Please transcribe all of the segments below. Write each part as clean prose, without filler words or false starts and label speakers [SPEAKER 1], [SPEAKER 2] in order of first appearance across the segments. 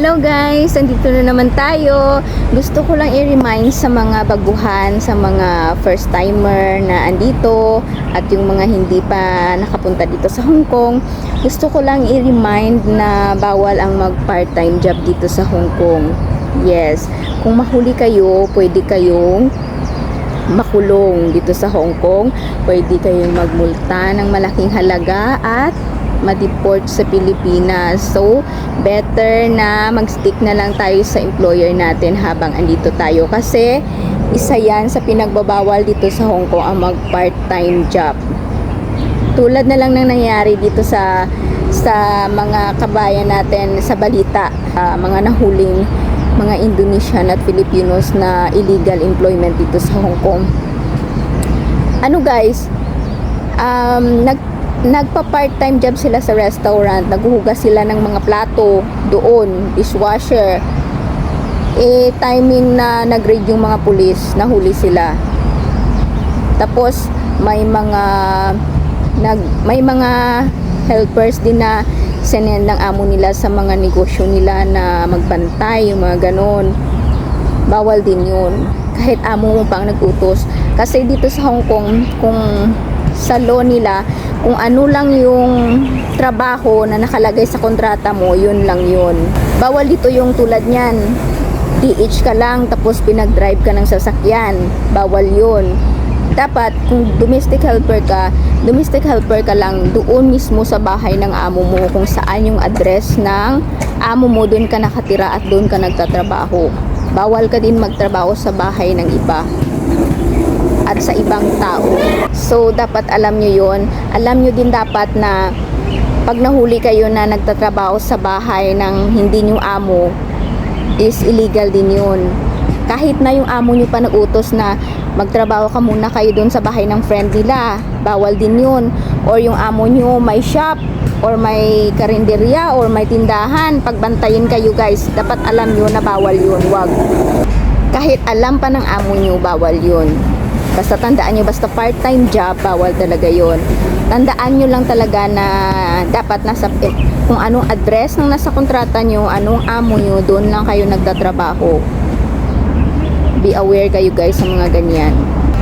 [SPEAKER 1] Hello guys, nandito na naman tayo. Gusto ko lang i-remind sa mga baguhan, sa mga first timer na andito at yung mga hindi pa nakapunta dito sa Hong Kong. Gusto ko lang i-remind na bawal ang mag part-time job dito sa Hong Kong. Yes, kung mahuli kayo, pwede kayong makulong dito sa Hong Kong. Pwede kayong magmulta ng malaking halaga at ma-deport sa Pilipinas. So, better na mag-stick na lang tayo sa employer natin habang andito tayo. Kasi, isa yan sa pinagbabawal dito sa Hong Kong ang mag-part-time job. Tulad na lang ng nangyari dito sa mga kabayan natin sa balita. Mga nahuling mga Indonesian at Filipinos na illegal employment dito sa Hong Kong. Ano guys, nagpa-part-time job sila sa restaurant, naghuhugas sila ng mga plato doon, dishwasher. Timing na nag-raid yung mga pulis, nahuli sila. Tapos may mga helpers din na sinend ng amo nila sa mga negosyo nila na magbantay, yung mga ganon. Bawal din yun kahit amo mo pang nag-utos. Kasi dito sa Hong Kong, kung sa law nila, kung ano lang yung trabaho na nakalagay sa kontrata mo, yun lang yun. Bawal dito yung tulad niyan, DH ka lang tapos pinag-drive ka ng sasakyan. Bawal yun. Dapat kung domestic helper ka lang doon mismo sa bahay ng amo mo, kung saan yung address ng amo mo, doon ka nakatira at doon ka nagtatrabaho. Bawal ka din magtrabaho sa bahay ng iba at sa ibang tao. So, dapat alam nyo yun. Alam nyo din dapat na pag nahuli kayo na nagtatrabaho sa bahay ng hindi nyo amo, is illegal din yun. Kahit na yung amo nyo pa nag-utos na magtrabaho ka muna kayo doon sa bahay ng friend nila, bawal din yun. Or yung amo nyo may shop, or may karinderya, or may tindahan, pagbantayin kayo guys, dapat alam nyo na bawal yun. Wag. Kahit alam pa ng amo nyo, bawal yun. Basta tandaan nyo, basta part-time job, bawal talaga yon. Tandaan nyo lang talaga na dapat nasa, kung anong address ng nasa kontrata nyo, anong amo nyo, doon lang kayo nagtatrabaho. Be aware kayo guys sa mga ganyan.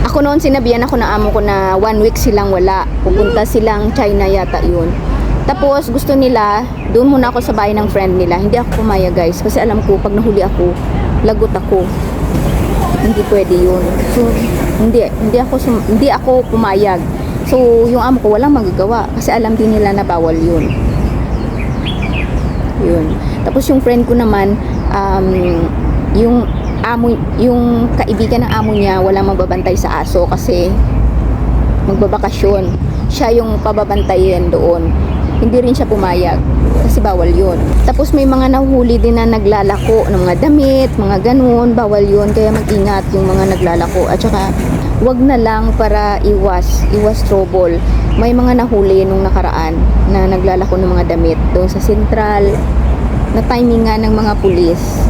[SPEAKER 1] Ako noon sinabihan ako ng amo ko na 1 week silang wala. Pupunta silang China yata yun. Tapos gusto nila, doon muna ako sa bahay ng friend nila. Hindi ako pumayag guys, kasi alam ko pag nahuli ako, lagot ako. Hindi pwede yun. So, hindi ako pumayag. So, yung amo ko walang magagawa kasi alam din nila na bawal yun. Yun. Tapos yung friend ko naman, yung kaibigan ng amo niya walang magbabantay sa aso kasi magbabakasyon. Siya yung pababantayan doon. Hindi rin siya pumayag kasi bawal yun. Tapos may mga nahuli din na naglalako ng mga damit, mga ganun, bawal yun. Kaya mag-ingat yung mga naglalako. At saka wag na lang para iwas trouble. May mga nahuli nung nakaraan na naglalako ng mga damit doon sa Central, na timingan ng mga pulis.